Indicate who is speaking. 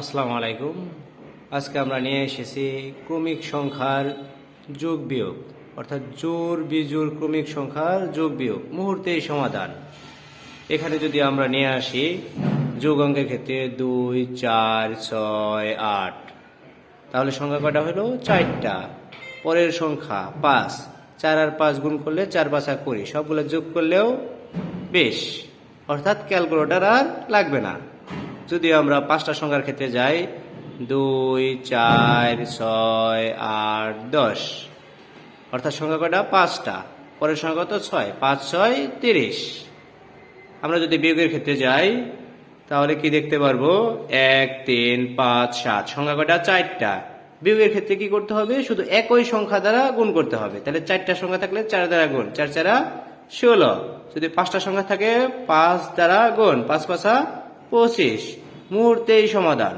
Speaker 1: আসসালামু আলাইকুম। আজকে আমরা নিয়ে এসেছি ক্রমিক সংখ্যার যোগ বিয়োগ, অর্থাৎ জোড় বিজোড় ক্রমিক সংখ্যার যোগ বিয়োগ মুহূর্তেই সমাধান। এখানে যদি আমরা নিয়ে আসি যোগ অঙ্কের ক্ষেত্রে 2, 4, 6, 8, তাহলে সংখ্যা কয়টা হলো? 4টা। পরের সংখ্যা 5, 4 আর 5 গুণ করলে 4 5 20, সবগুলো যোগ করলেও 20, অর্থাৎ ক্যালকুলেটর আর লাগবে না। যদি আমরা 5টা সংখ্যার ক্ষেত্রে যাই, 2, 4, 6, 8, 10, অর্থাৎ সংখ্যা কয়টা? 5টা। পরের সংখ্যা কত? 6, 5 6 30। আমরা যদি বিয়োগের ক্ষেত্রে যাই তাহলে কি দেখতে পারবো? 1, 3, 5, 7, সংখ্যা কয়টা? 4টা। বিয়োগের ক্ষেত্রে কি করতে হবে? শুধু একই সংখ্যা দ্বারা গুণ করতে হবে। তাহলে 4টা সংখ্যা থাকলে 4 দ্বারা গুণ, 4 4 16। যদি 5টা সংখ্যা থাকে 5 দ্বারা গুণ, 5 5 25। মুহূর্তেই সমাধান।